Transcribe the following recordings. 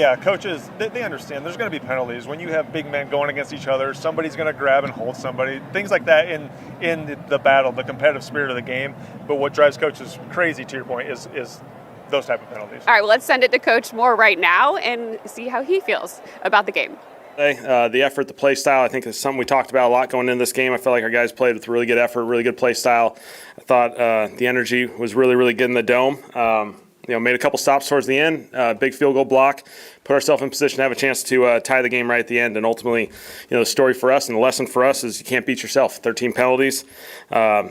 Yeah, coaches, they understand there's going to be penalties. When you have big men going against each other, somebody's going to grab and hold somebody, things like that in the battle, the competitive spirit of the game. But what drives coaches crazy, to your point, is those type of penalties. All right, well, let's send it to Coach Moore right now and see how he feels about the game. The effort, the play style, I think is something we talked about a lot going into this game. I felt like our guys played with really good effort, really good play style. I thought the energy was really, really good in the dome. Made a couple stops towards the end, big field goal block, put ourselves in position to have a chance to tie the game right at the end. And ultimately, the story for us and the lesson for us is you can't beat yourself. 13 penalties, a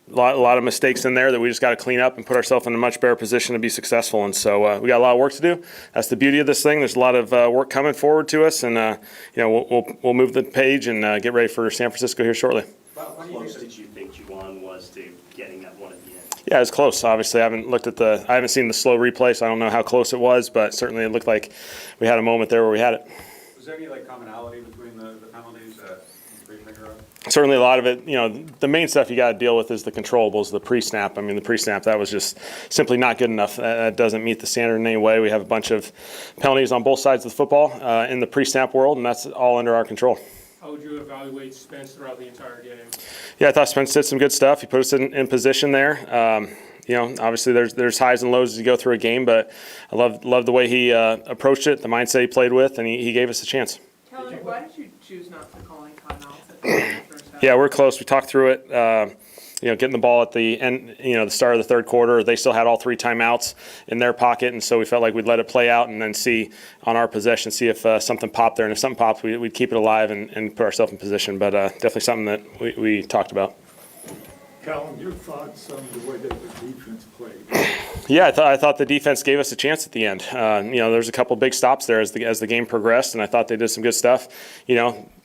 lot of mistakes in there that we just got to clean up and put ourselves in a much better position to be successful. And so we got a lot of work to do. That's the beauty of this thing. There's a lot of work coming forward to us, and we'll move the page and get ready for San Francisco here shortly. How close did you think Juwan was to getting that one at the end? Yeah, it was close. Obviously, I haven't seen the slow replay, so I don't know how close it was, but certainly it looked like we had a moment there where we had it. Was there any commonality between the penalties that you figure out? Certainly a lot of it, the main stuff you got to deal with is the controllables, the pre-snap. I mean, the pre-snap, that was just simply not good enough. That doesn't meet the standard in any way. We have a bunch of penalties on both sides of the football in the pre-snap world, and that's all under our control. How would you evaluate Spence throughout the entire game? Yeah, I thought Spence did some good stuff. He put us in position there. Obviously there's highs and lows as you go through a game, but I love the way he approached it, the mindset he played with, and he gave us a chance. Keller, why did you choose not to call in timeouts at the end of the first half? Yeah, we're close. We talked through it. Getting the ball at the end, the start of the third quarter, they still had all three timeouts in their pocket, and so we felt like we'd let it play out and then see on our possession, see if something popped there. And if something popped, we'd keep it alive and put ourselves in position. But definitely something that we talked about. Callum, your thoughts on the way that the defense played? Yeah, I thought the defense gave us a chance at the end. There's a couple big stops there as the game progressed, and I thought they did some good stuff.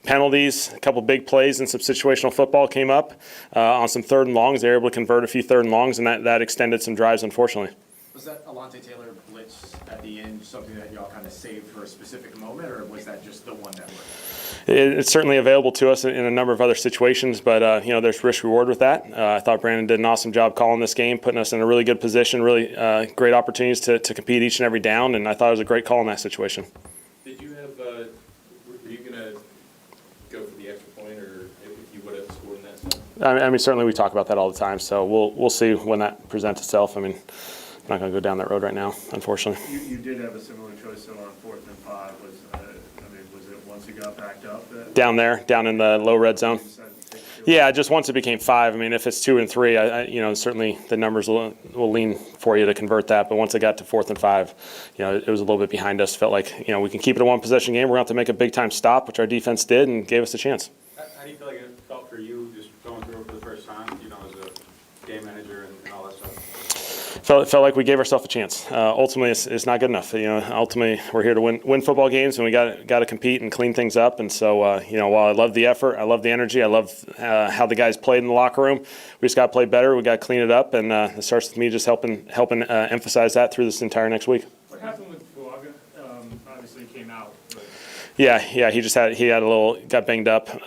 Penalties, a couple big plays, and some situational football came up on some third and longs. They were able to convert a few third and longs, and that extended some drives, unfortunately. Was that Alontae Taylor blitz at the end something that y'all kind of saved for a specific moment, or was that just the one that worked? It's certainly available to us in a number of other situations, but there's risk-reward with that. I thought Brandon did an awesome job calling this game, putting us in a really good position, really great opportunities to compete each and every down, and I thought it was a great call in that situation. Did you have, were you going to go for the extra point, or if you would have scored in that zone? I mean, certainly we talk about that all the time, so we'll see when that presents itself. I mean, I'm not going to go down that road right now, unfortunately. You did have a similar choice, so on 4th and 5, was it once you got backed up? Down in the low red zone. Yeah, just once it became 5. I mean, if it's 2 and 3, certainly the numbers will lean for you to convert that. But once it got to 4th and 5, it was a little bit behind us. Felt like, we can keep it a one-possession game. We're going to have to make a big-time stop, which our defense did, and gave us a chance. How do you feel like it felt for you just going through it for the first time, as a game manager and all that stuff? Felt like we gave ourselves a chance. Ultimately, it's not good enough. Ultimately, we're here to win football games, and we got to compete and clean things up. And so, while I love the effort, I love the energy, I love how the guys played in the locker room. We just got to play better. We got to clean it up, and it starts with me just helping emphasize that through this entire next week. What happened with Fuaga? Obviously, he came out. But... Yeah, he got banged up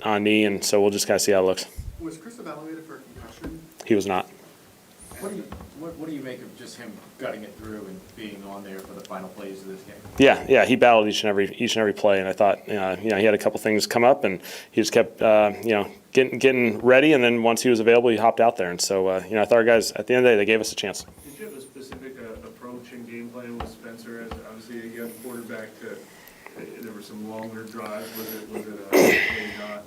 on knee, and so we'll just kind of see how it looks. Was Chris evaluated for a concussion? He was not. What do you make of just him gutting it through and being on there for the final plays of this game? Yeah, he battled each and every play, and I thought, he had a couple things come up, and he just kept, getting ready, and then once he was available, he hopped out there, and so, I thought our guys at the end of the day, they gave us a chance. Did you have a specific approach and game plan with Spencer? As obviously you have a quarterback there were some longer drives. Was it not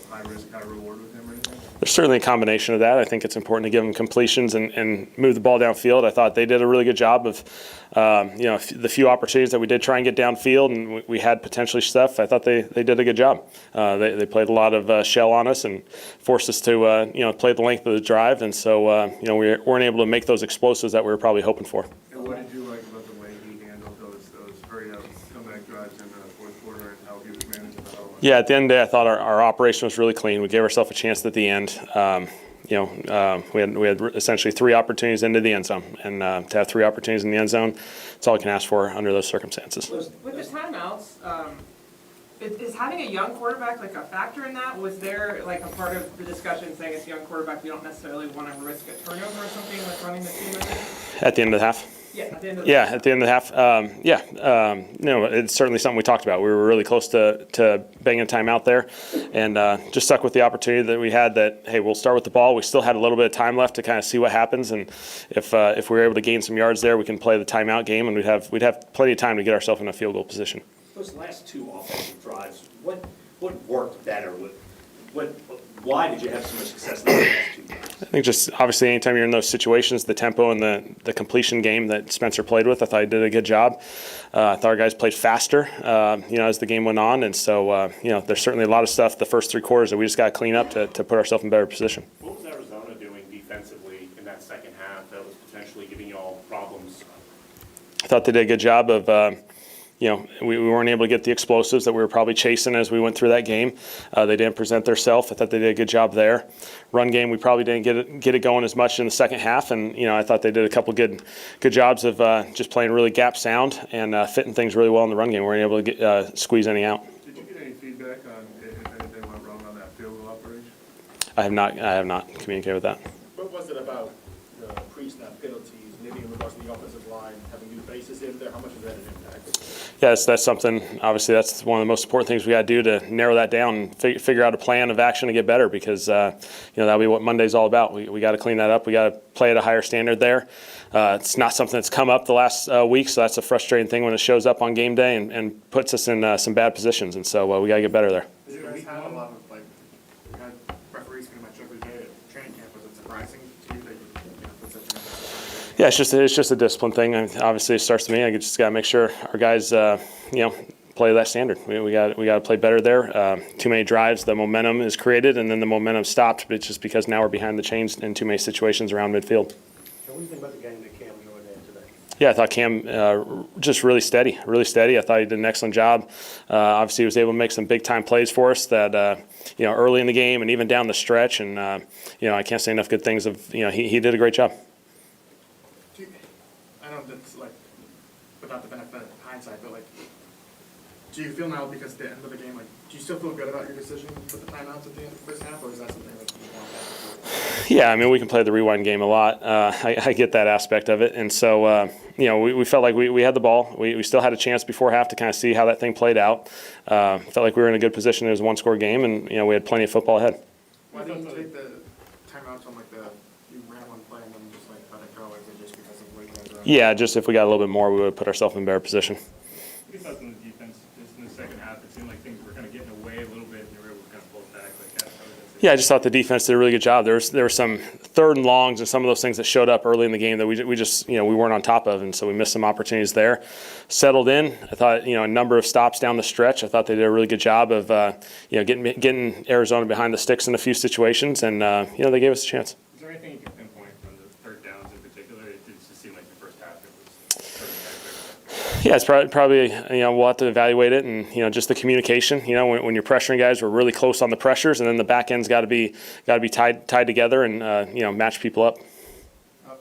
high risk, high reward with him or anything? There's certainly a combination of that. I think it's important to give them completions and move the ball downfield. I thought they did a really good job of, the few opportunities that we did try and get downfield, and we had potentially stuff. I thought they did a good job. They played a lot of shell on us and forced us to, play the length of the drive, and so, we weren't able to make those explosives that we were probably hoping for. And what did you like about the way he handled those hurry up comeback drives in the fourth quarter and how he was managing the whole? Yeah, at the end of the day, I thought our operation was really clean. We gave ourselves a chance at the end. We had essentially 3 opportunities into the end zone, and to have 3 opportunities in the end zone, that's all I can ask for under those circumstances. With the timeouts, is having a young quarterback a factor in that? Was there a part of the discussion saying it's a young quarterback, we don't necessarily want to risk a turnover or something running the team like this? At the end of the half? Yeah, at the end of Yeah, at the end of the half. It's certainly something we talked about. We were really close to banging a timeout there, and just stuck with the opportunity that we had. That hey, we'll start with the ball. We still had a little bit of time left to kind of see what happens, and if we were able to gain some yards there, we can play the timeout game, and we'd have plenty of time to get ourselves in a field goal position. Those last two offensive drives, what worked better? Why did you have so much success in the last two drives? I think just obviously anytime you're in those situations, the tempo and the completion game that Spencer played with, I thought he did a good job. I thought our guys played faster, as the game went on, and so there's certainly a lot of stuff the first three quarters that we just got to clean up to put ourselves in better position. What was Arizona doing defensively in that second half that was potentially giving you all problems? I thought they did a good job of. We weren't able to get the explosives that we were probably chasing as we went through that game. They didn't present themselves. I thought they did a good job there. Run game, we probably didn't get it going as much in the second half, and I thought they did a couple good jobs of just playing really gap sound and fitting things really well in the run game. We weren't able to squeeze any out. Did you get any feedback on if anything went wrong on that field goal operation? I have not communicated with that. What was it about the pre-snap penalties, maybe in regards to the offensive line, having new faces in there? How much of that an impact? Yeah, that's something, obviously that's one of the most important things we got to do to narrow that down and figure out a plan of action to get better, because that'll be what Monday's all about. We got to clean that up. We got to play at a higher standard there. It's not something that's come up the last week, so that's a frustrating thing when it shows up on game day and puts us in some bad positions, and so we got to get better there. You guys had a lot of, we had referees pretty much every day at training camp. Was it surprising to you that you put such an emphasis on it? Yeah, it's just a discipline thing. I mean, obviously, it starts to me. I just got to make sure our guys, play that standard. We got to play better there. Too many drives, the momentum is created, and then the momentum stopped. But it's just because now we're behind the chains in too many situations around midfield. What do you think about the game that Cam joined in today? Yeah, I thought Cam just really steady. I thought he did an excellent job. Obviously, he was able to make some big-time plays for us that, early in the game and even down the stretch. And, I can't say enough good things of, he did a great job. I know that's without the benefit of hindsight, but do you feel now, because at the end of the game, do you still feel good about your decision with the timeouts at the end of the first half, or is that something that you want back to? Yeah, I mean, we can play the rewind game a lot. I get that aspect of it. And so, we felt like we had the ball. We still had a chance before half to kind of see how that thing played out. Felt like we were in a good position. It was a one-score game, and, we had plenty of football ahead. Why didn't you take the timeouts on you ran one play and then just let it go? Is it just because of where you guys are? Yeah, just if we got a little bit more, we would have put ourselves in a better position. I guess in the defense, just in the second half, it seemed like things were kind of getting away a little bit, and they were able to kind of pull it back like that. Yeah, I just thought the defense did a really good job. There were some third and longs and some of those things that showed up early in the game that we just we weren't on top of, and so we missed some opportunities there. Settled in. I thought a number of stops down the stretch. I thought they did a really good job of getting Arizona behind the sticks in a few situations, and they gave us a chance. Is there anything you can pinpoint from the third downs in particular? It just seemed like the first half it was Yeah, it's probably we'll have to evaluate it, and just the communication. When you're pressuring guys, we're really close on the pressures, and then the back end's got to be tied together and match people up.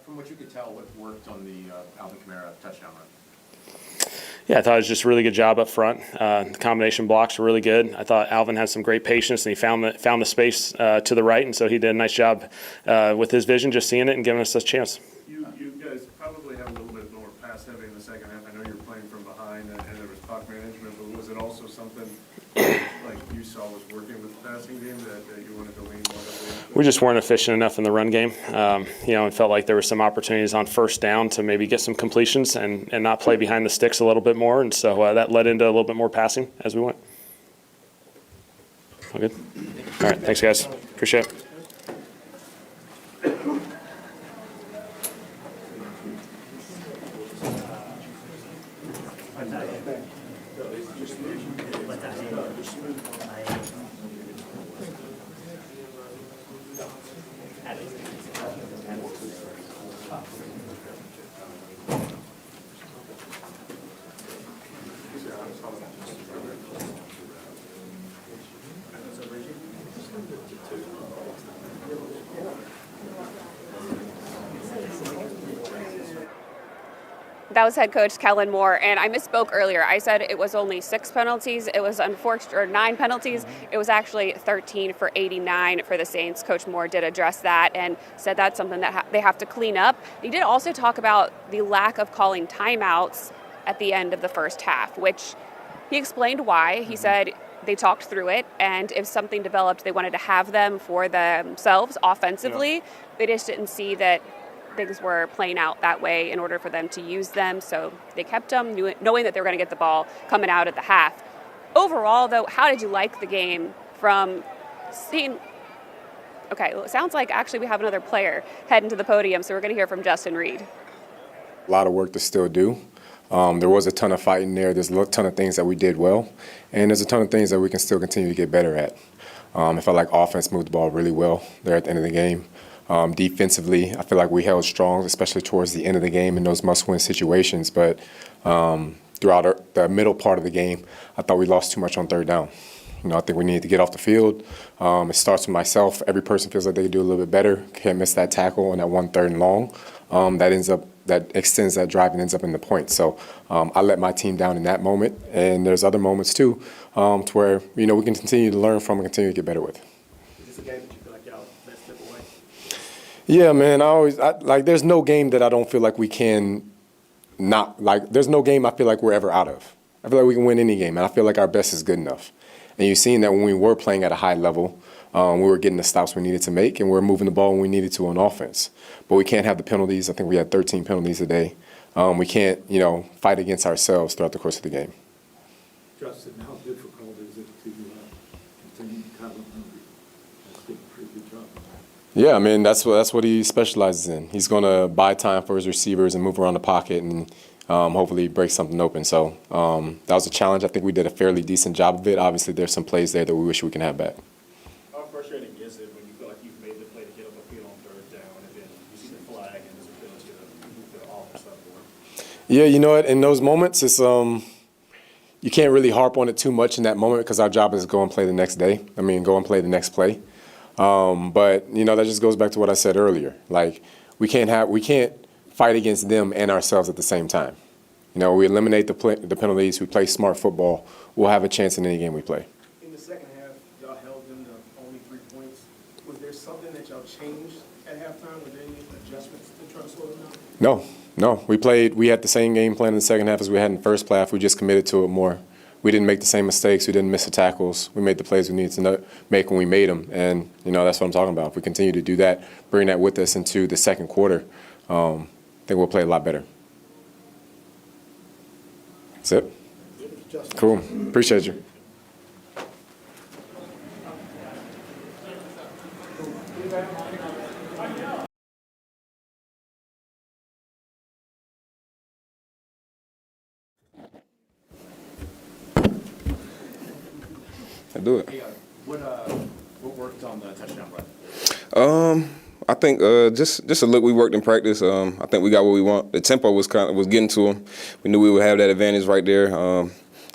From what you could tell, what worked on the Alvin Kamara touchdown run? Yeah, I thought it was just a really good job up front. The combination blocks were really good. I thought Alvin had some great patience, and he found the space to the right, and so he did a nice job with his vision, just seeing it and giving us a chance. You guys probably have a little bit more pass heavy in the second half. I know you're playing from behind, and there was clock management, but was it also something like you saw was working with the passing game that you wanted to lean more heavily into? We just weren't efficient enough in the run game. And felt like there were some opportunities on first down to maybe get some completions and not play behind the sticks a little bit more, and so that led into a little bit more passing as we went. All good? All right, thanks, guys. Appreciate it. That was head coach Kellen Moore, and I misspoke earlier. I said it was only 6 penalties. It was unfortunate, or 9 penalties. It was actually 13 for 89 for the Saints. Coach Moore did address that and said that's something that they have to clean up. He did also talk about the lack of calling timeouts at the end of the first half, which he explained why. He said they talked through it, and if something developed, they wanted to have them for themselves offensively. They just didn't see that things were playing out that way in order for them to use them, so they kept them, knowing that they were going to get the ball coming out at the half. Overall, though, how did you like the game from seeing? Okay, well, it sounds like actually we have another player heading to the podium, so we're going to hear from Justin Reed. A lot of work to still do. There was a ton of fighting there. There's a ton of things that we did well, and there's a ton of things that we can still continue to get better at. I felt like offense moved the ball really well there at the end of the game. Defensively, I feel like we held strong, especially towards the end of the game in those must-win situations. But throughout the middle part of the game, I thought we lost too much on third down. I think we need to get off the field. It starts with myself. Every person feels like they can do a little bit better. Can't miss that tackle on that 1 3rd and long. That extends that drive and ends up in the point. So I let my team down in that moment, and there's other moments too, to where we can continue to learn from and continue to get better with. Is this a game that you feel like y'all let slip away? Yeah, man. There's no game that I don't feel like we can not like. There's no game I feel like we're ever out of. I feel like we can win any game, and I feel like our best is good enough. And you've seen that when we were playing at a high level, we were getting the stops we needed to make, and we were moving the ball when we needed to on offense. But we can't have the penalties. I think we had 13 penalties a day. We can't, fight against ourselves throughout the course of the game. Justin, how difficult is it to contain Kyler Murray? That's been a pretty good job. Yeah, I mean, that's what he specializes in. He's going to buy time for his receivers and move around the pocket and hopefully break something open. So that was a challenge. I think we did a fairly decent job of it. Obviously, there's some plays there that we wish we can have back. How frustrating is it when you feel like you've made the play to get on the field on third down, and then you see the flag and there's a penalty to move the offense up for? Yeah, you know what? In those moments, it's you can't really harp on it too much in that moment because our job is to go and play the next day. Go and play the next play. But that just goes back to what I said earlier. Like we can't fight against them and ourselves at the same time. We eliminate the penalties. We play smart football. We'll have a chance in any game we play. In the second half, y'all held them to only 3 points. Was there something that y'all changed at halftime? Were there any adjustments to try to slow them down? No. We had the same game plan in the second half as we had in the first half. We just committed to it more. We didn't make the same mistakes. We didn't miss the tackles. We made the plays we needed to make when we made them. And, that's what I'm talking about. If we continue to do that, bring that with us into the second quarter, I think we'll play a lot better. That's it. Cool. Appreciate you. I do it. Hey, what worked on the touchdown run? I think just a look we worked in practice. I think we got what we want. The tempo was getting to him. We knew we would have that advantage right there.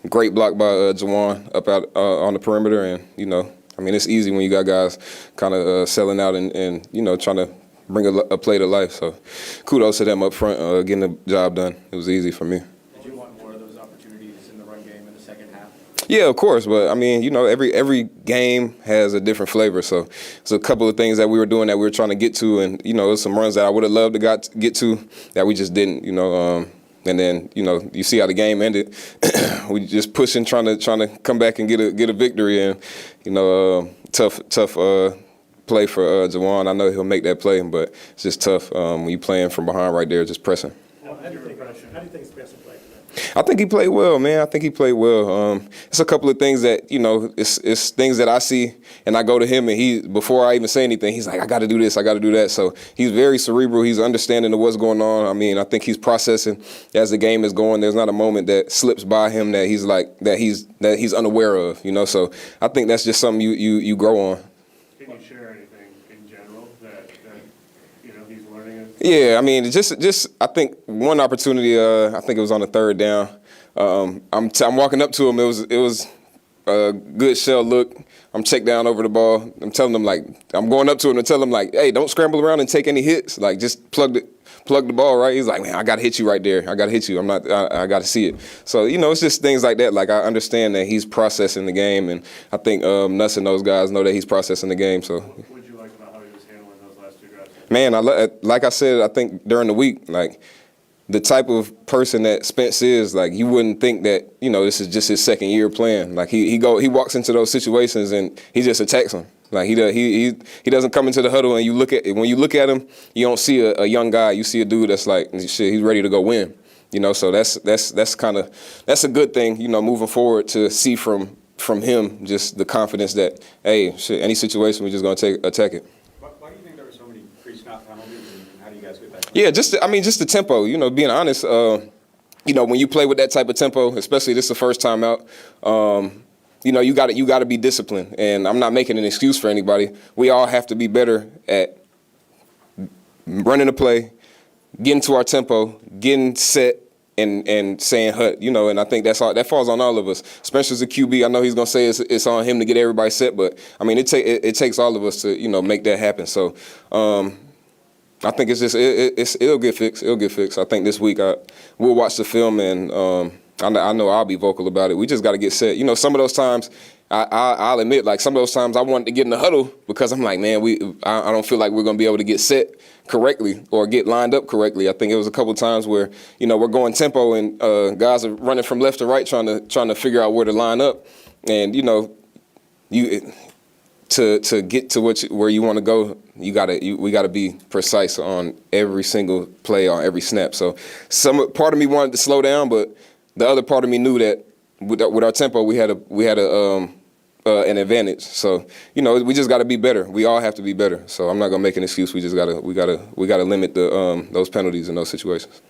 Great block by Jawan up out on the perimeter, and it's easy when you got guys kind of selling out and trying to bring a play to life. So kudos to them up front getting the job done. It was easy for me. Did you want more of those opportunities in the run game in the second half? Yeah, of course, but every game has a different flavor. So it's a couple of things that we were doing that we were trying to get to, and there's some runs that I would have loved to get to that we just didn't. And then you see how the game ended. We just pushing, trying to come back and get a victory, and tough play for Jawan. I know he'll make that play, but it's just tough when you playing from behind right there, just pressing. How do you think Spencer played today? I think he played well, man. I think he played well. It's a couple of things that, it's things that I see, and I go to him, and before I even say anything, he's like, I got to do this, I got to do that. So he's very cerebral. He's understanding of what's going on. I think he's processing as the game is going. There's not a moment that slips by him that he's unaware of, So I think that's just something you grow on. Can you share anything in general that he's learning? Yeah, just I think one opportunity. I think it was on the third down. I'm walking up to him. It was a good shell look. I'm checked down over the ball. I'm telling him I'm going up to him and tell him hey, don't scramble around and take any hits. Just plug plug the ball right. He's like, man, I got to hit you right there. I got to hit you. I got to see it. So, it's just things like that. Like, I understand that he's processing the game, and I think Nuss and those guys know that he's processing the game. So, What did you like about how he was handling those last two guys? man, like I said, I think during the week, like, the type of person that Spence is, like, you wouldn't think that, this is just his second year playing. Like, he walks into those situations and he just attacks them. Like, he doesn't come into the huddle and when you look at him, you don't see a young guy. You see a dude that's like, shit, he's ready to go win. So that's a good thing, moving forward, to see from him just the confidence that, hey, shit, any situation we're just gonna attack it. Why do you think there were so many pre-snap penalties, and how do you guys get back? Yeah, just the tempo. Being honest, when you play with that type of tempo, especially this is the first time out, you got to be disciplined. And I'm not making an excuse for anybody. We all have to be better at running the play, getting to our tempo, getting set, and saying hut. And I think that falls on all of us, especially as a QB. I know he's gonna say it's on him to get everybody set, but I mean it takes all of us to make that happen. So. I think it's just it'll get fixed. It'll get fixed. I think this week we'll watch the film, and I know I'll be vocal about it. We just got to get set. Some of those times, I'll admit, like, some of those times I wanted to get in the huddle because I'm like, man, I don't feel like we're gonna be able to get set correctly or get lined up correctly. I think it was a couple of times where we're going tempo and guys are running from left to right trying to figure out where to line up, and to get to where you want to go, we gotta be precise on every single play, on every snap. So part of me wanted to slow down, but the other part of me knew that with our tempo, we had an advantage. So we just got to be better. We all have to be better. So I'm not gonna make an excuse. We gotta limit those penalties in those situations.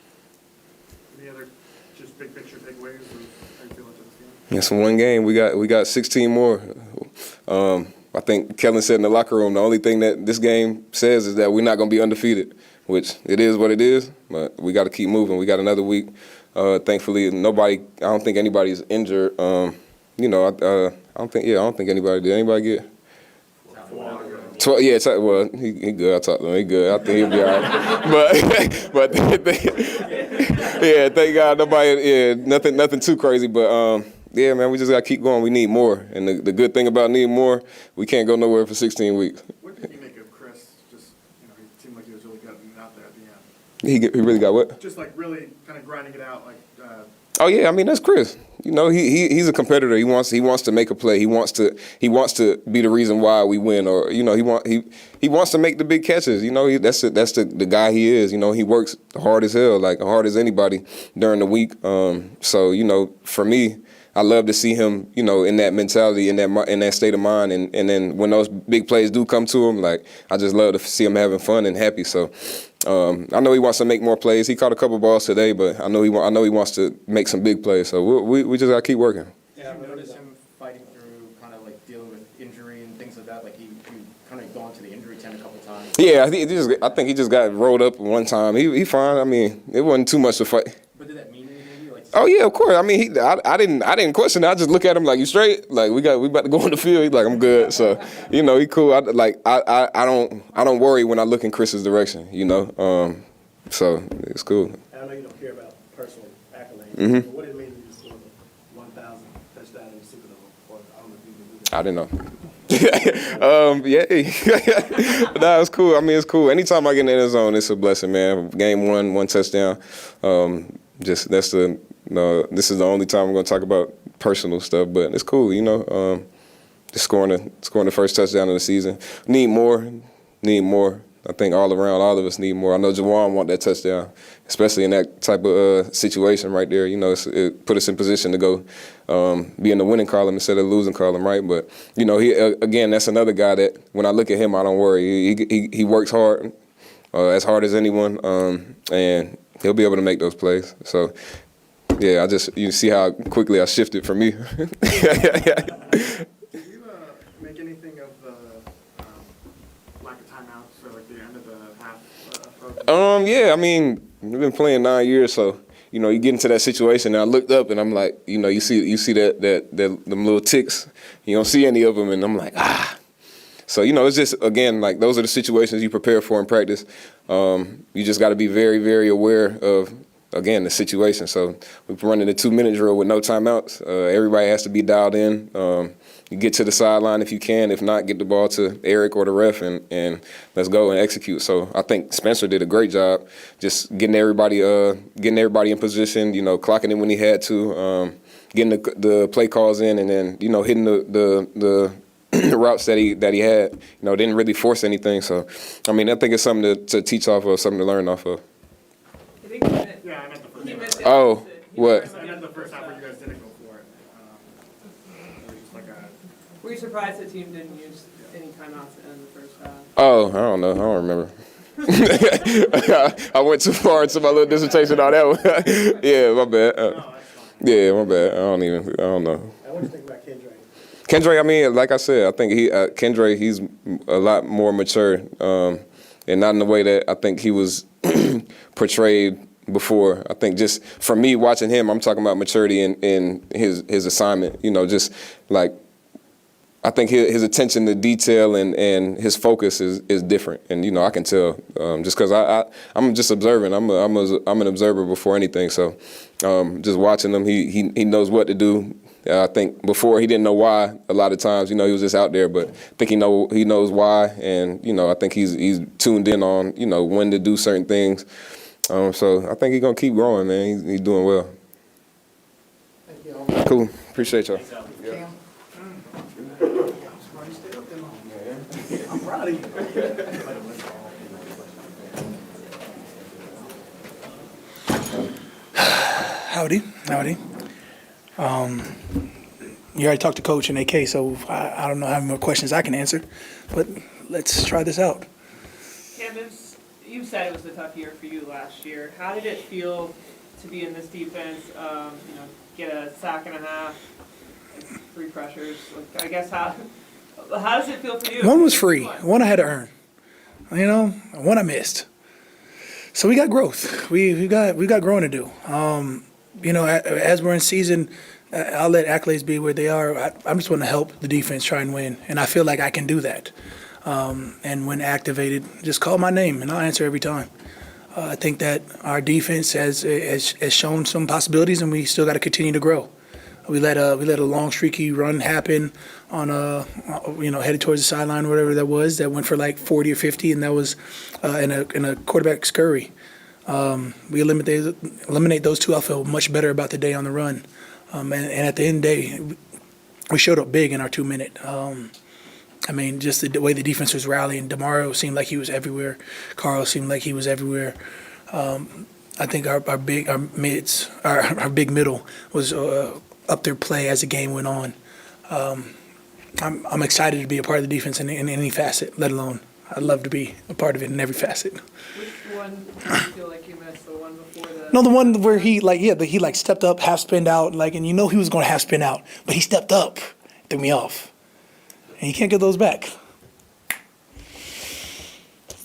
Any other just big picture takeaways, or how you feel about this game? Yes, one game. We got 16 more. I think Kellen said in the locker room, the only thing that this game says is that we're not going to be undefeated, which it is what it is, but we got to keep moving. We got another week. Thankfully, I don't think anybody's injured. I don't think anybody did. Anybody get? Well, he good. I talked to him. He good. I think he'll be all right. But yeah, thank God nobody. Yeah, nothing too crazy. But yeah, man, we just gotta keep going. We need more, and the good thing about needing more, we can't go nowhere for 16 weeks. What did you make of Chris? Just he seemed like he was really getting out there at the end. He really got what? Just like really kind of grinding it out, like. Oh yeah, I mean that's Chris. He's a competitor. He wants to make a play. He wants to be the reason why we win, or he wants to make the big catches. That's the guy he is. He works hard as hell, like hard as anybody during the week. So for me, I love to see him, in that mentality, in that state of mind, and then when those big plays do come to him, like I just love to see him having fun and happy. So I know he wants to make more plays. He caught a couple balls today, but I know he wants to make some big plays. So we just gotta keep working. Yeah, I noticed him fighting through kind of like dealing with injury and things like that. Like he kind of gone to the injury tent a couple times. Yeah, I think he just got rolled up one time. He fine. I mean, it wasn't too much to fight. But did that mean anything? Oh yeah, of course. I mean, I didn't question it. I just look at him like, you straight? Like we about to go on the field. He's like, I'm good. So he cool. I don't worry when I look in Chris's direction. So it's cool. I know you don't care about personal accolades, but what did it mean to score the 1,000 touchdown in the Superdome? Or I don't know if you can do that. I didn't know. Nah, it's cool. I mean, it's cool. Anytime I get in the end zone, it's a blessing, man. Game one touchdown. This is the only time I'm going to talk about personal stuff, but it's cool, just scoring the first touchdown of the season. Need more. I think all around, all of us need more. I know Jawan want that touchdown, especially in that type of situation right there. It put us in position to go be in the winning column instead of the losing column, right? But, again, that's another guy that when I look at him, I don't worry. He works hard, as hard as anyone, and he'll be able to make those plays. So, yeah, you see how quickly I shifted for me. Did you make anything of the lack of timeouts or like the end of the half? Yeah, I mean, we've been playing 9 years, so you get into that situation. And I looked up and I'm like, you see that them little ticks. You don't see any of them, and I'm like, So, it's just, again, like those are the situations you prepare for in practice. You just got to be very, very aware of, again, the situation. So we're running a 2-minute drill with no timeouts. Everybody has to be dialed in. You get to the sideline if you can. If not, get the ball to Eric or the ref and let's go and execute. So I think Spencer did a great job just getting everybody in position, clocking in when he had to, getting the play calls in, and then, hitting the routes that he had. Didn't really force anything. So, I think it's something to teach off of, something to learn off of. I think he meant, Yeah, I meant the first he half. meant Oh, what? I meant the first half where you guys didn't go for it. It was just like a, Were you surprised the team didn't use any timeouts in the first half? Oh, I don't know. I don't remember. I went too far into my little dissertation on that one. Yeah, my bad. Yeah, my bad. I don't know. What do you think about Kendra? Kendra, like I said, I think Kendra, he's a lot more mature, and not in the way that I think he was portrayed before. I think just for me watching him, I'm talking about maturity in his assignment. Just like I think his attention to detail and his focus is different, and I can tell just because I'm just observing. I'm an observer before anything, so just watching him, he knows what to do. I think before he didn't know why. A lot of times, he was just out there, but I think he knows why, and I think he's tuned in on when to do certain things. So I think he's gonna keep growing, man. He's doing well. Thank you. Cool. Appreciate y'all. I'm proud of you. Howdy. You already talked to Coach and AK, so I don't know how many more questions I can answer, but let's try this out. Cam, you said it was a tough year for you last year. How did it feel to be in this defense? Get a sack and a half, 3 pressures. I guess how does it feel for you? One was free. One I had to earn. One I missed. So we got growth. We got growing to do. As we're in season, I'll let accolades be where they are. I just want to help the defense try and win, and I feel like I can do that. And when activated, just call my name, and I'll answer every time. I think that our defense has shown some possibilities, and we still got to continue to grow. We let a long streaky run happen on headed towards the sideline or whatever that was. That went for like 40 or 50, and that was in a quarterback scurry. We eliminate those two. I feel much better about the day on the run. And at the end of the day, we showed up big in our 2-minute. Just the way the defense was rallying. DeMario seemed like he was everywhere. Carl seemed like he was everywhere. I think our big middle was up their play as the game went on. I'm excited to be a part of the defense in any facet, let alone I'd love to be a part of it in every facet. Which one do you feel like you missed? The one before the... No, the one where he stepped up, half spinned out, and he was going to half spin out, but he stepped up, threw me off. And you can't get those back.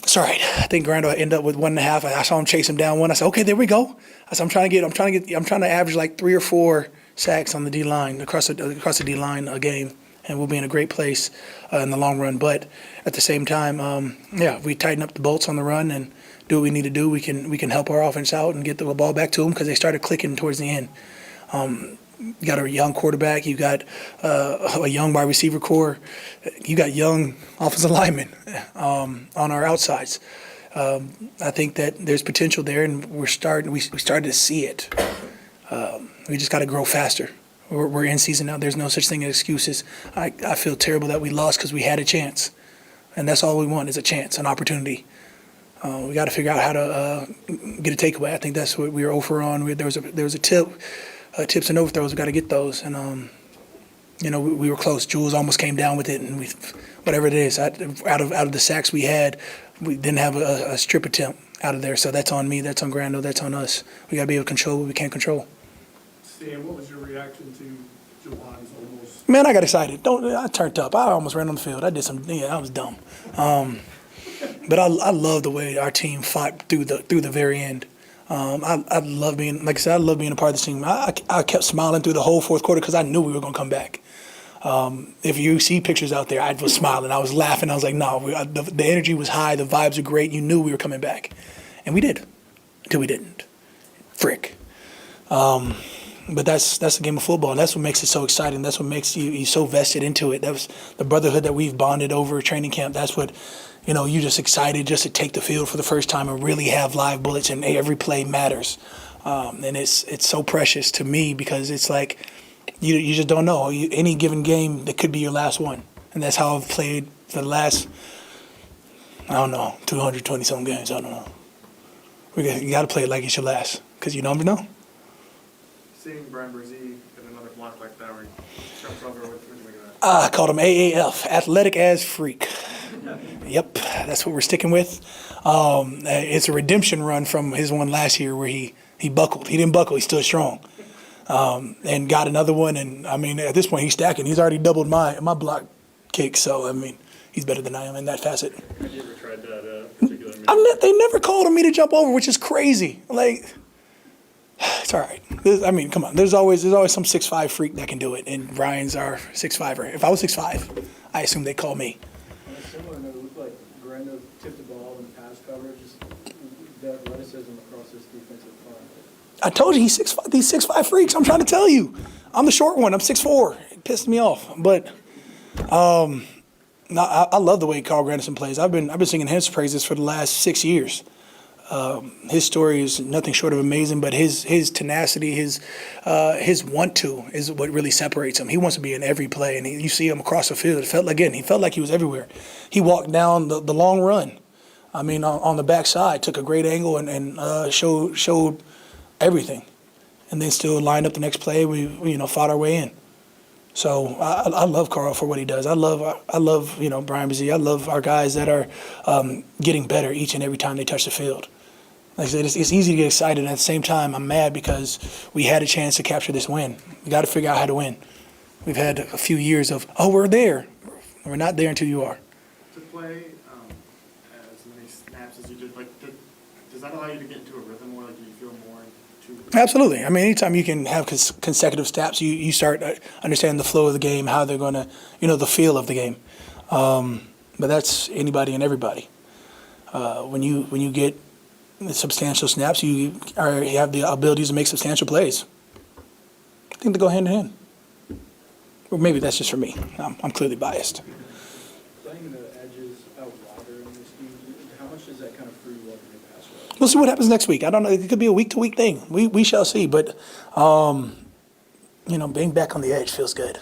It's all right. I think Grando ended up with 1.5. I saw him chase him down one. I said, okay, there we go. I said, I'm trying to average like 3 or 4 sacks on the D line across the D line a game, and we'll be in a great place in the long run. But at the same time, we tighten up the bolts on the run and do what we need to do. We can help our offense out and get the ball back to them because they started clicking towards the end. You got a young quarterback. You got a young wide receiver core. You got young offensive linemen on our outsides. I think that there's potential there, and we started to see it. We just got to grow faster. We're in season now. There's no such thing as excuses. I feel terrible that we lost because we had a chance, and that's all we want is a chance, an opportunity. We got to figure out how to get a takeaway. I think that's what we were over on. There was a tip. Tips and overthrows, we got to get those. And, we were close. Jules almost came down with it, and whatever it is, out of the sacks we had, we didn't have a strip attempt out of there. So that's on me, that's on Grando, that's on us. We got to be able to control what we can't control. Stan, what was your reaction to Juwan's almost? Man, I got excited. I turned up. I almost ran on the field. I was dumb. But I love the way our team fought through the very end. I love being, like I said, I love being a part of this team. I kept smiling through the whole fourth quarter because I knew we were going to come back. If you see pictures out there, I was smiling, I was laughing, I was like, no, the energy was high, the vibes were great, you knew we were coming back. And we did, until we didn't. Frick. But that's the game of football, and that's what makes it so exciting. That's what makes you so vested into it. That was the brotherhood that we've bonded over training camp. That's what, you're just excited just to take the field for the first time and really have live bullets, and every play matters. And it's so precious to me because it's like you just don't know. Any given game, that could be your last one. And that's how I've played for the last, 220-some games. I don't know. You got to play it like it's your last because you never know. Seeing Brian Brzee get another block like that where he jumps over, what do you think of that? I called him AAF, athletic as freak. Yep, that's what we're sticking with. It's a redemption run from his one last year where he buckled. He didn't buckle, he stood strong. And got another one, and at this point he's stacking. He's already doubled my block kick, so he's better than I am in that facet. Have you ever tried that particular They never called on me to jump over, which is crazy. Like, it's all right. Come on. There's always some 6'5" freak that can do it, and Brian's our 6'5"er. If I was 6'5", I assume they'd call me. On a similar note, like Grando tipped the ball in the pass coverage, just the athleticism across this defensive front. I told you he's 6'5", these 6'5" freaks. I'm trying to tell you. I'm the short one. I'm 6'4". It pissed me off. But no, I love the way Carl Granderson plays. I've been singing his praises for the last 6 years. His story is nothing short of amazing, but his tenacity, his want to is what really separates him. He wants to be in every play, and you see him across the field. He felt like he was everywhere. He walked down the long run. On the backside, took a great angle and showed everything, and then still lined up the next play. We fought our way in. So I love Carl for what he does. I love Brian Brzee. I love our guys that are getting better each and every time they touch the field. Like I said, it's easy to get excited, and at the same time, I'm mad because we had a chance to capture this win. We got to figure out how to win. We've had a few years of, we're there. We're not there until you are. To play as many snaps as you did, does that allow you to get into a rhythm where do you feel more into? Absolutely. Anytime you can have consecutive snaps, you start understanding the flow of the game, how they're going to, the feel of the game. But that's anybody and everybody. When you get substantial snaps, you have the abilities to make substantial plays. I think they go hand in hand. Or maybe that's just for me. I'm clearly biased. Playing the edges out wider in this game, how much does that kind of free you up in your pass rush? We'll see what happens next week. I don't know. It could be a week-to-week thing. We shall see. But, being back on the edge feels good.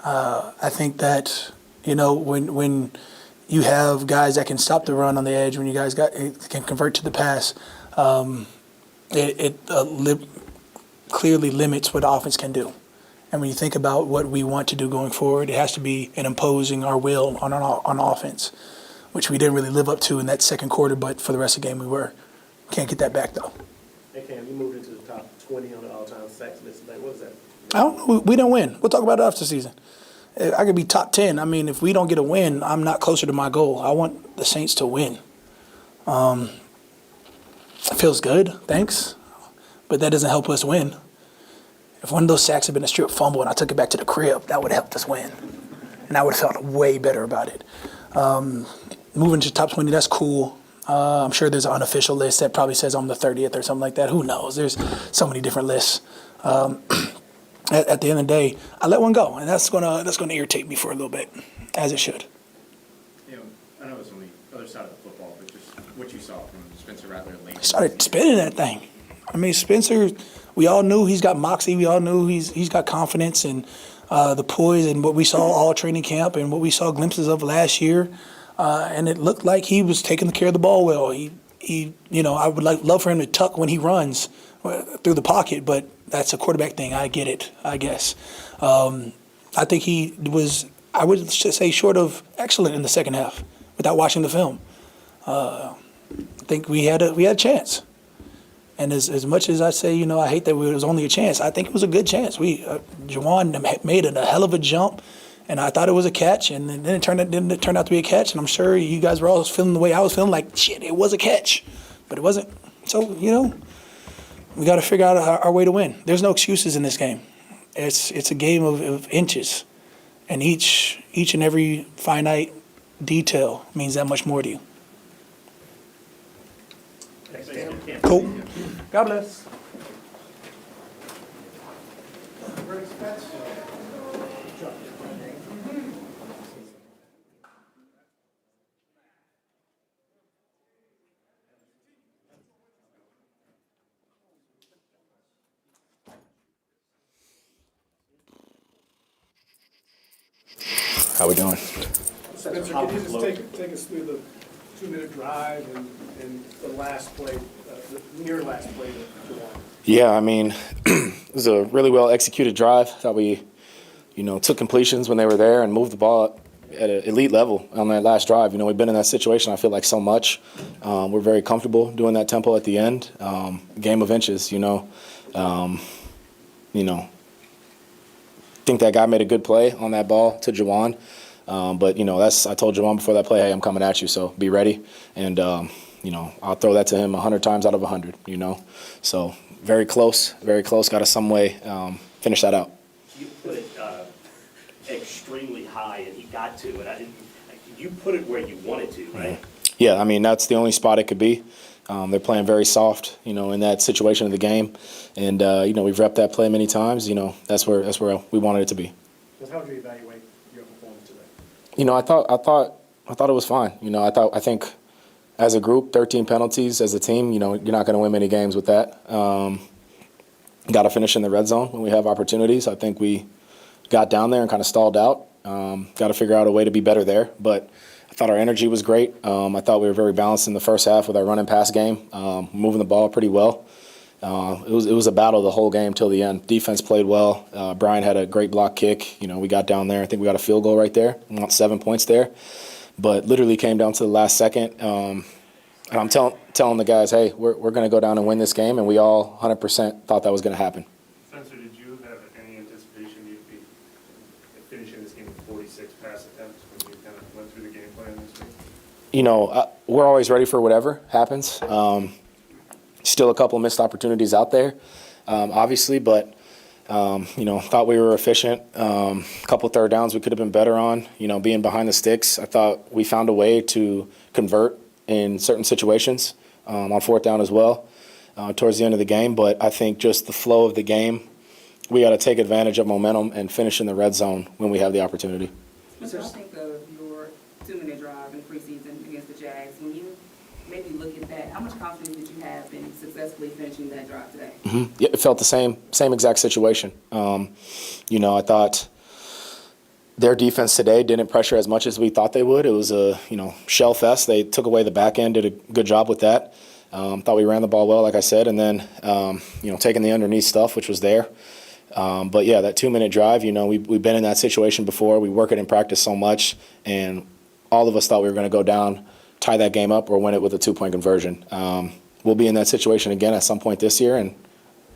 I think that, when you have guys that can stop the run on the edge, when you guys can convert to the pass, it clearly limits what offense can do. And when you think about what we want to do going forward, it has to be in imposing our will on offense, which we didn't really live up to in that second quarter, but for the rest of the game we were. Can't get that back, though. Hey, Cam, you moved into the top 20 on the all-time sacks list today. What was that? I don't know. We didn't win. We'll talk about it after the season. I could be top 10. If we don't get a win, I'm not closer to my goal. I want the Saints to win. It feels good, thanks, but that doesn't help us win. If one of those sacks had been a strip fumble and I took it back to the crib, that would have helped us win. And I would have felt way better about it. Moving to top 20, that's cool. I'm sure there's an unofficial list that probably says I'm the 30th or something like that. Who knows? There's so many different lists. At the end of the day, I let one go, and that's gonna irritate me for a little bit, as it should. I know it's on the other side of the football, but just what you saw from Spencer Rattler late. Started spinning that thing. Spencer, we all knew he's got moxie. We all knew he's got confidence and the poise, and what we saw all training camp and what we saw glimpses of last year, and it looked like he was taking care of the ball well. I would love for him to tuck when he runs through the pocket, but that's a quarterback thing. I get it, I guess. I think he was, I would say, short of excellent in the second half without watching the film. I think we had a chance. And as much as I say, I hate that it was only a chance, I think it was a good chance. Juwan made a hell of a jump, and I thought it was a catch, and then it turned out to be a catch, and I'm sure you guys were all feeling the way I was feeling, like, shit, it was a catch. But it wasn't. So, we got to figure out our way to win. There's no excuses in this game. It's a game of inches. And each and every finite detail means that much more to you. Cool. God bless. How we doing? Spencer, can you just take us through the 2-minute drive and the last play, the near last play to Juwan? Yeah, I mean, it was a really well executed drive. Thought we, took completions when they were there and moved the ball at an elite level on that last drive. We've been in that situation, I feel like, so much. We're very comfortable doing that tempo at the end. Game of inches, think that guy made a good play on that ball to Juwan. But I told Juwan before that play, hey, I'm coming at you, so be ready. And I'll throw that to him 100 times out of 100. So very close. Got to some way finish that out. You put it extremely high, and he got to it. You put it where you wanted to, right? Yeah, I mean, that's the only spot it could be. They're playing very soft, in that situation of the game, and we've repped that play many times. That's where we wanted it to be. How would you evaluate your performance today? I thought it was fine. I think as a group, 13 penalties as a team. You're not going to win many games with that. Got to finish in the red zone when we have opportunities. I think we got down there and kind of stalled out. Got to figure out a way to be better there, but I thought our energy was great. I thought we were very balanced in the first half with our run and pass game, moving the ball pretty well. It was a battle the whole game till the end. Defense played well. Brian had a great block kick. We got down there. I think we got a field goal right there. We want 7 points there, but literally came down to the last second. And I'm telling the guys, hey, we're going to go down and win this game, and we all 100% thought that was going to happen. Spencer, did you have any anticipation you'd be finishing this game with 46 pass attempts when you kind of went through the game plan this week? We're always ready for whatever happens. Still a couple of missed opportunities out there, obviously, but, thought we were efficient. A couple third downs we could have been better on, being behind the sticks. I thought we found a way to convert in certain situations on fourth down as well towards the end of the game. But I think just the flow of the game, we got to take advantage of momentum and finish in the red zone when we have the opportunity. Spencer, I think of your 2-minute drive in preseason against the Jags. When you maybe look at that, how much confidence did you have in successfully finishing that drive today? Mm-hmm. Yeah, it felt the same exact situation. I thought their defense today didn't pressure as much as we thought they would. It was a shell fest. They took away the back end, did a good job with that. Thought we ran the ball well, like I said, and then taking the underneath stuff, which was there. But yeah, that 2-minute drive, we've been in that situation before. We work it in practice so much, and all of us thought we were going to go down, tie that game up, or win it with a 2-point conversion. We'll be in that situation again at some point this year, and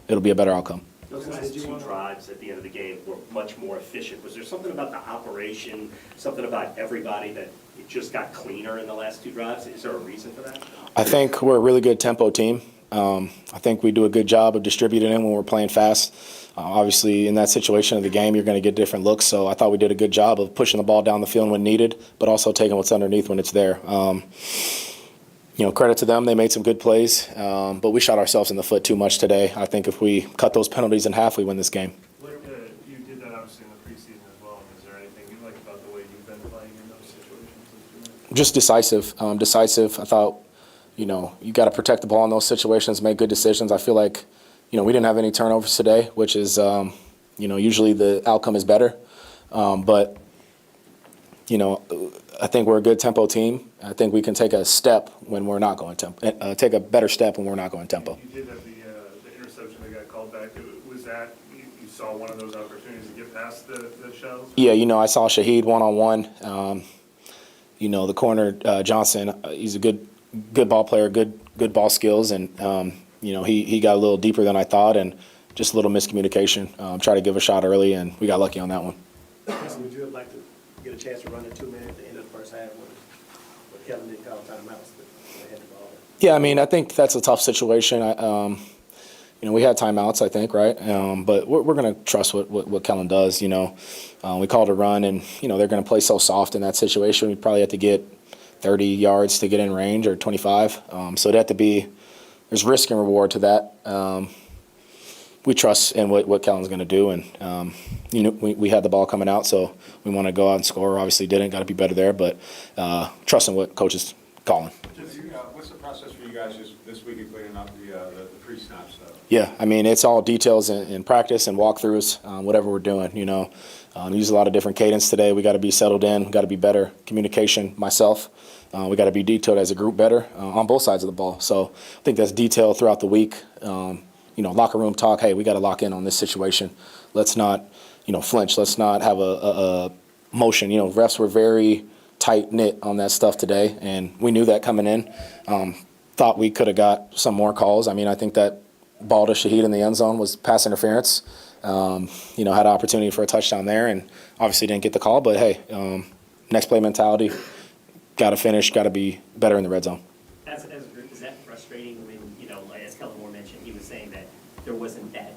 it'll be a better outcome. Those last 2 drives at the end of the game were much more efficient. Was there something about the operation, something about everybody that it just got cleaner in the last 2 drives? Is there a reason for that? I think we're a really good tempo team. I think we do a good job of distributing in when we're playing fast. Obviously, in that situation of the game, you're going to get different looks. So I thought we did a good job of pushing the ball down the field when needed, but also taking what's underneath when it's there. Credit to them. They made some good plays, but we shot ourselves in the foot too much today. I think if we cut those penalties in half, we win this game. You did that obviously in the preseason as well. Is there anything you like about the way you've been playing in those situations? Just decisive. I thought, you got to protect the ball in those situations, make good decisions. I feel like, we didn't have any turnovers today, which is, usually the outcome is better. But I think we're a good tempo team. I think we can take a step when we're not going tempo. Take a better step when we're not going tempo. You did have the interception that got called back. Was that you saw one of those opportunities to get past the shells? Yeah, I saw Shaheed one-on-one. The corner Johnson. He's a good ball player, good ball skills, and he got a little deeper than I thought, and just a little miscommunication. Tried to give a shot early, and we got lucky on that one. Would you have liked to get a chance to run in 2 minutes at the end of the first half when Kevin didn't call timeouts? They had the ball? Yeah, I think that's a tough situation. we had timeouts, I think, right? But we're going to trust what Kellen does. We called a run, and they're going to play so soft in that situation. We probably have to get 30 yards to get in range, or 25. So it'd have to be. There's risk and reward to that. We trust in what Kellen's going to do, and we had the ball coming out, so we want to go out and score. Obviously, didn't. Got to be better there, but trust in what coach is calling. What's the process for you guys this week of cleaning up the pre-snap stuff? Yeah, I mean, it's all details in practice and walkthroughs, whatever we're doing. Use a lot of different cadence today. We got to be settled in. Got to be better communication. Myself, we got to be detailed as a group better on both sides of the ball. So I think that's detailed throughout the week. Locker room talk. Hey, we got to lock in on this situation. Let's not, flinch. Let's not have a motion. Refs were very tight knit on that stuff today, and we knew that coming in. Thought we could have got some more calls. I mean, I think that ball to Shaheed in the end zone was pass interference. Had an opportunity for a touchdown there, and obviously didn't get the call. But hey, next play mentality. Got to finish. Got to be better in the red zone. As a group, is that frustrating when, as Kellen Moore mentioned, he was saying that there wasn't that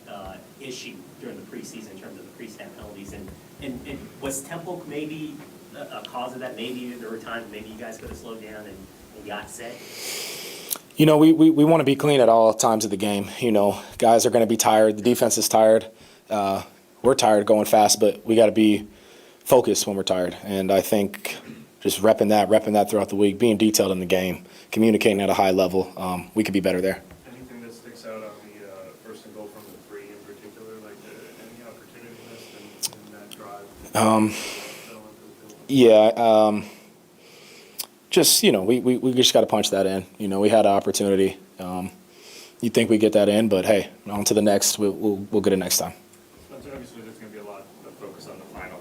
issue during the preseason in terms of the pre-snap penalties, and was Temple maybe a cause of that? Maybe there were times maybe you guys could have slowed down and got set? We want to be clean at all times of the game. Guys are going to be tired. The defense is tired. We're tired going fast, but we got to be focused when we're tired. And I think just repping that throughout the week, being detailed in the game, communicating at a high level, we could be better there. Anything that sticks out on the first and goal from the 3 in particular, like any opportunity missed in that drive? Yeah. Just we just got to punch that in. We had an opportunity. You think we get that in, but hey, on to the next. We'll get it next time. Obviously, there's going to be a lot of focus on the final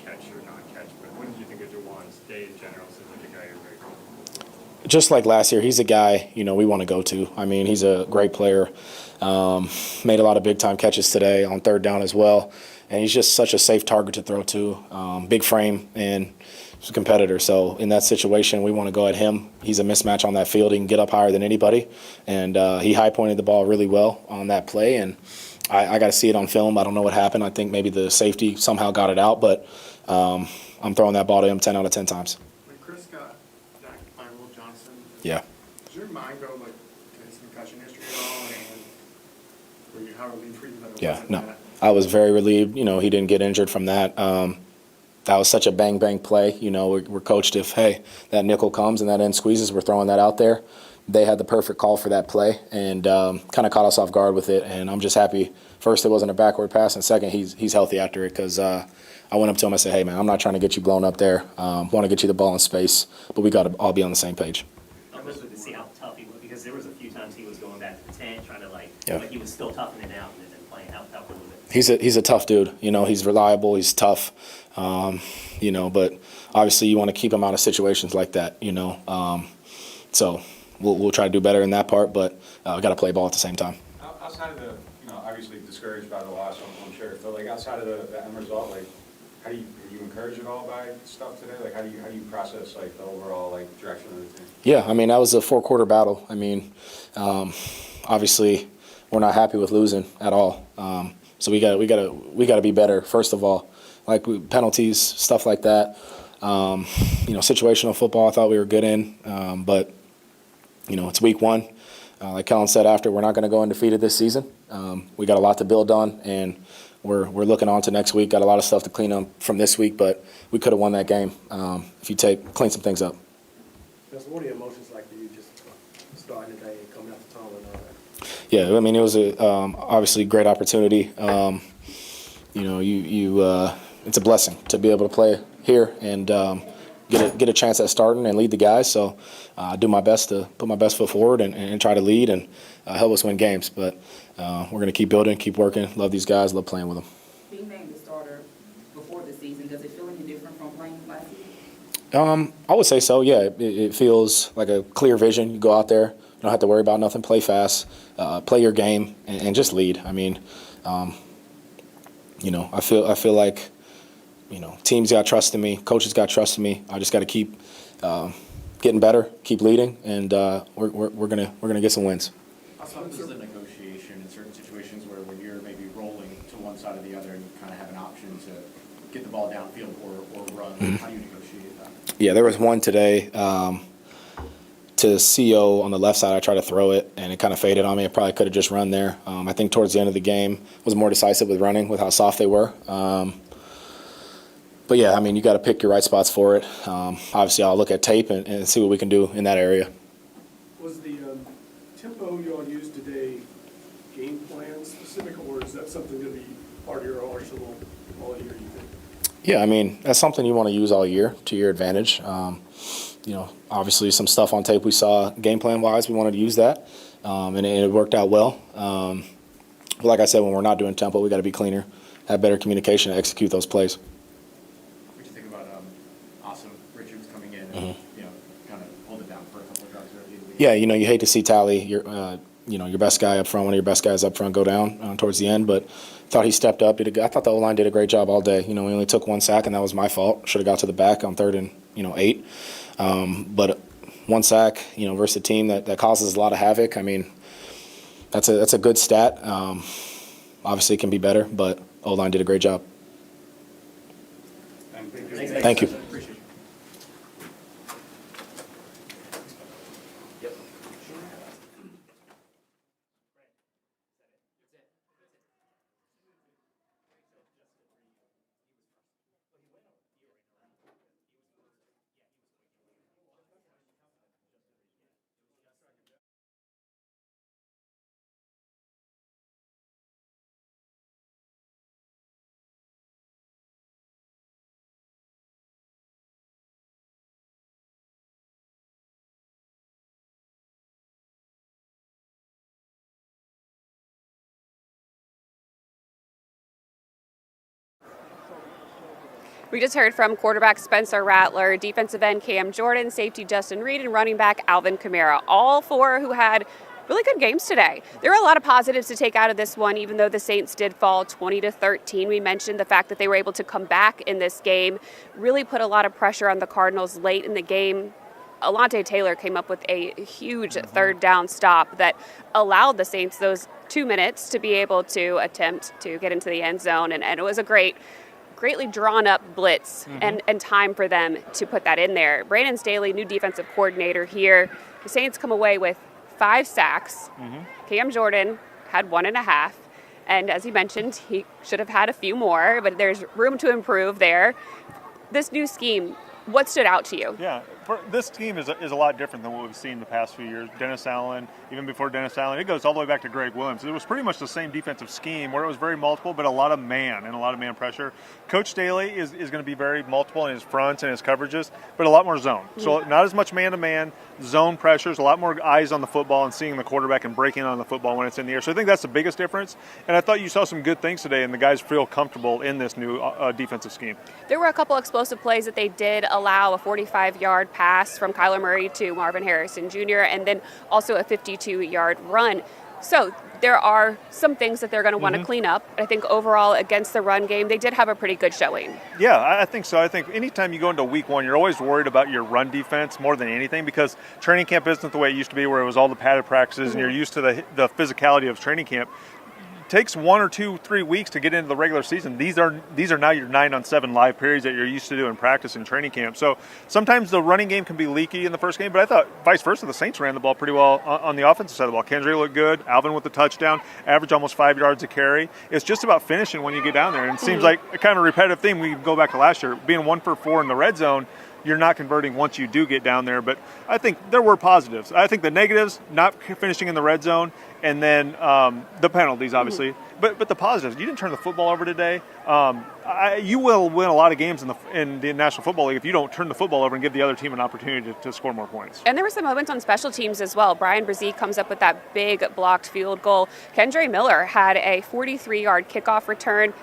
catch or not catch, but when do you think of Jawan's day in general? Seems like a guy you're very comfortable with. Just like last year, he's a guy we want to go to. I mean, he's a great player. Made a lot of big time catches today on third down as well, and he's just such a safe target to throw to. Big frame and he's a competitor. So in that situation, we want to go at him. He's a mismatch on that field. He can get up higher than anybody, and he high pointed the ball really well on that play. And I got to see it on film. I don't know what happened. I think maybe the safety somehow got it out, but I'm throwing that ball to him 10 out of 10 times. When Chris got backed by Will Johnson, Yeah. does your mind go like to his concussion history at all, and were you how relieved for you that it Yeah, wasn't no. that? I was very relieved. He didn't get injured from that. That was such a bang play. We're coached if that nickel comes and that end squeezes, we're throwing that out there. They had the perfect call for that play and kind of caught us off guard with it. And I'm just happy. First, it wasn't a backward pass, and second, he's healthy after it because I went up to him. I said, "Hey man, I'm not trying to get you blown up there. Want to get you the ball in space, but we got to all be on the same page." I was to see how tough he was, because there was a few times he was going back to the tent, trying to like he was still toughing it out and then playing how tough was it? He's a tough dude. He's reliable. He's tough. But obviously you want to keep him out of situations like that. So we'll try to do better in that part, but we got to play ball at the same time. Outside of the, obviously discouraged by the loss, I'm sure, but like outside of the end result, like are you encouraged at all by stuff today? Like how do you process like the overall like direction of the team? Yeah, I mean that was a 4-quarter battle. I mean, obviously we're not happy with losing at all. So we got to be better. First of all, like penalties, stuff like that. Situational football, I thought we were good in, but it's week 1. Like Kellen said after, we're not going to go undefeated this season. We got a lot to build on, and we're looking on to next week. Got a lot of stuff to clean up from this week, but we could have won that game if you clean some things up. What are your emotions like for you just starting the day and coming out the tunnel and all that? Yeah, I mean it was obviously a great opportunity. It's a blessing to be able to play here and get a chance at starting and lead the guys. So I do my best to put my best foot forward and try to lead and help us win games. But we're going to keep building, keep working. Love these guys. Love playing with them. Being named the starter before the season, does it feel any different from playing last season? I would say so. Yeah, it feels like a clear vision. You go out there, you don't have to worry about nothing. Play fast, play your game, and just lead. I mean, I feel like. Teams got trust in me, coaches got trust in me. I just got to keep getting better, keep leading, and we're gonna get some wins. How tough is the negotiation in certain situations option to get the ball downfield or run? How do you negotiate that? Yeah, there was one today to CO on the left side. I tried to throw it, and it kind of faded on me. I probably could have just run there. I think towards the end of the game was more decisive with running, with how soft they were. But yeah, I mean, you got to pick your right spots for it. Obviously, I'll look at tape and see what we can do in that area. Was the tempo you all used today game plan specific, or is that something going to be part of your arsenal all year, you think? Yeah, I mean, that's something you want to use all year to your advantage. You know, obviously some stuff on tape we saw game plan-wise, we wanted to use that, and it worked out well. But like I said, when we're not doing tempo, we got to be cleaner, have better communication, and execute those plays. What do you think about Awesome Richards coming in and, you know, kind of hold it down for a couple of drives early in the week? Yeah, you know, you hate to see Tally, your best guy up front, one of your best guys up front, go down towards the end, but thought he stepped up. I thought the O-line did a great job all day. You know, we only took one sack, and that was my fault. Should have got to the back on 3rd and 8. But one sack, you know, versus a team that causes a lot of havoc. I mean, that's a good stat. Obviously, it can be better, but O-line did a great job. Thank you. We just heard from quarterback Spencer Rattler, defensive end Cam Jordan, safety Justin Reed, and running back Alvin Kamara, all four who had really good games today. There were a lot of positives to take out of this one, even though the Saints did fall 20-13. We mentioned the fact that they were able to come back in this game, really put a lot of pressure on the Cardinals late in the game. Alontae Taylor came up with a huge third down stop that allowed the Saints those 2 minutes to be able to attempt to get into the end zone, and it was a greatly drawn up blitz and time for them to put that in there. Brandon Staley, new defensive coordinator here. The Saints come away with 5 sacks. Cam Jordan had 1.5. And as he mentioned, he should have had a few more, but there's room to improve there. This new scheme, what stood out to you? Yeah, this scheme is a lot different than what we've seen the past few years. Dennis Allen, even before Dennis Allen, it goes all the way back to Greg Williams. It was pretty much the same defensive scheme where it was very multiple, but a lot of man and a lot of man pressure. Coach Staley is going to be very multiple in his fronts and his coverages, but a lot more zone. So not as much man-to-man, zone pressures, a lot more eyes on the football and seeing the quarterback and breaking on the football when it's in the air. So I think that's the biggest difference. And I thought you saw some good things today, and the guys feel comfortable in this new defensive scheme. There were a couple explosive plays that they did allow, a 45-yard pass from Kyler Murray to Marvin Harrison Jr., and then also a 52-yard run. So there are some things that they're going to want to clean up. I think overall against the run game, they did have a pretty good showing. Yeah, I think so. I think anytime you go into week one, you're always worried about your run defense more than anything because training camp isn't the way it used to be where it was all the padded practices and you're used to the physicality of training camp. Takes 1 or 2, 3 weeks to get into the regular season. These are now your 9-on-7 live periods that you're used to doing practice in training camp. So sometimes the running game can be leaky in the first game, but I thought vice versa. The Saints ran the ball pretty well on the offensive side of the ball. Kendra looked good. Alvin with the touchdown, average almost 5 yards a carry. It's just about finishing when you get down there. And it seems like a kind of a repetitive theme. We go back to last year, being 1 for 4 in the red zone. You're not converting once you do get down there, but I think there were positives. I think the negatives, not finishing in the red zone, and then the penalties, obviously. But the positives, you didn't turn the football over today. You will win a lot of games in the National Football League if you don't turn the football over and give the other team an opportunity to score more points. And there were some moments on special teams as well. Brian Brzee comes up with that big blocked field goal. Kendre Miller had a 43-yard kickoff return.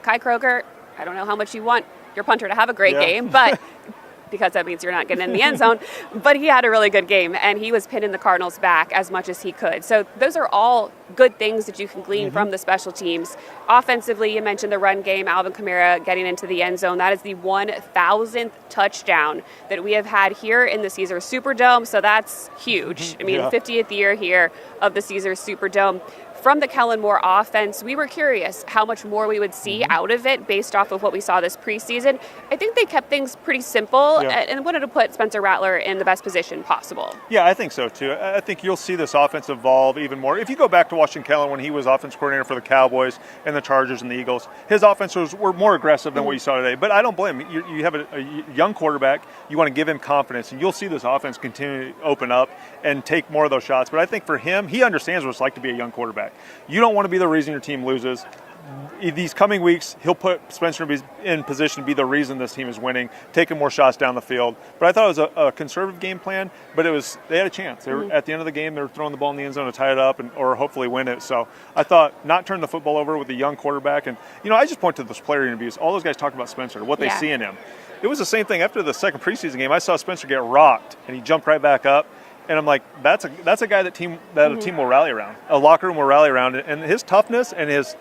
Kai Kroger, I don't know how much you want your punter to have a great game, but because that means you're not getting in the end zone. But he had a really good game, and he was pinning the Cardinals back as much as he could. So those are all good things that you can glean from the special teams. Offensively, you mentioned the run game, Alvin Kamara getting into the end zone. That is the 1,000th touchdown that we have had here in the Caesars Superdome, so that's huge. I mean, 50th year here of the Caesars Superdome. from the Kellen Moore offense, we were curious how much more we would see out of it based off of what we saw this preseason. I think they kept things pretty simple and wanted to put Spencer Rattler in the best position possible. Yeah, I think so too. I think you'll see this offense evolve even more. If you go back to Washington Kellen when he was offense coordinator for the Cowboys and the Chargers and the Eagles, his offenses were more aggressive than what you saw today. But I don't blame him. You have a young quarterback. You want to give him confidence, and you'll see this offense continue to open up and take more of those shots. But I think for him, he understands what it's like to be a young quarterback. You don't want to be the reason your team loses. These coming weeks, he'll put Spencer in position to be the reason this team is winning, taking more shots down the field. But I thought it was a conservative game plan, but they had a chance. They were, at the end of the game, they were throwing the ball in the end zone to tie it up or hopefully win it. So I thought not turn the football over with a young quarterback. And, I just point to those player interviews. All those guys talk about Spencer, what they see in him. It was the same thing after the second preseason game. I saw Spencer get rocked, and he jumped right back up. And I'm like, that's a guy that a team will rally around, a locker room will rally around, and his toughness and his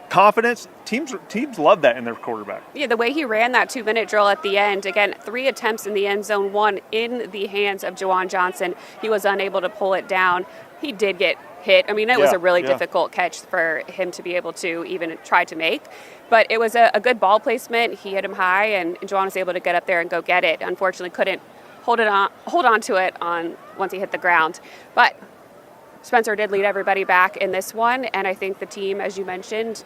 confidence, teams love that in their quarterback. Yeah, the way he ran that 2-minute drill at the end, again, 3 attempts in the end zone, 1 in the hands of Juwan Johnson. He was unable to pull it down. He did get hit. I mean, it was a really difficult catch for him to be able to even try to make. But it was a good ball placement. He hit him high, and Juwan was able to get up there and go get it. Unfortunately, couldn't hold on to it once he hit the ground. But Spencer did lead everybody back in this one, and I think the team, as you mentioned,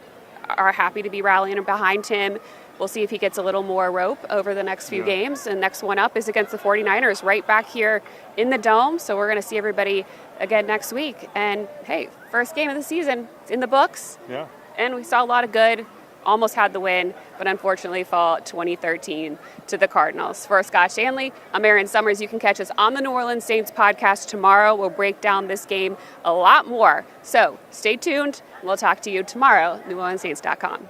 are happy to be rallying behind him. We'll see if he gets a little more rope over the next few games. And next one up is against the 49ers right back here in the Dome. So we're going to see everybody again next week. And, hey, first game of the season. It's in the books. Yeah. And we saw a lot of good. Almost had the win, but unfortunately fall 2013 to the Cardinals. For Scott Shanley, I'm Erin Summers. You can catch us on the New Orleans Saints podcast tomorrow. We'll break down this game a lot more. So stay tuned. We'll talk to you tomorrow, NewOrleansSaints.com.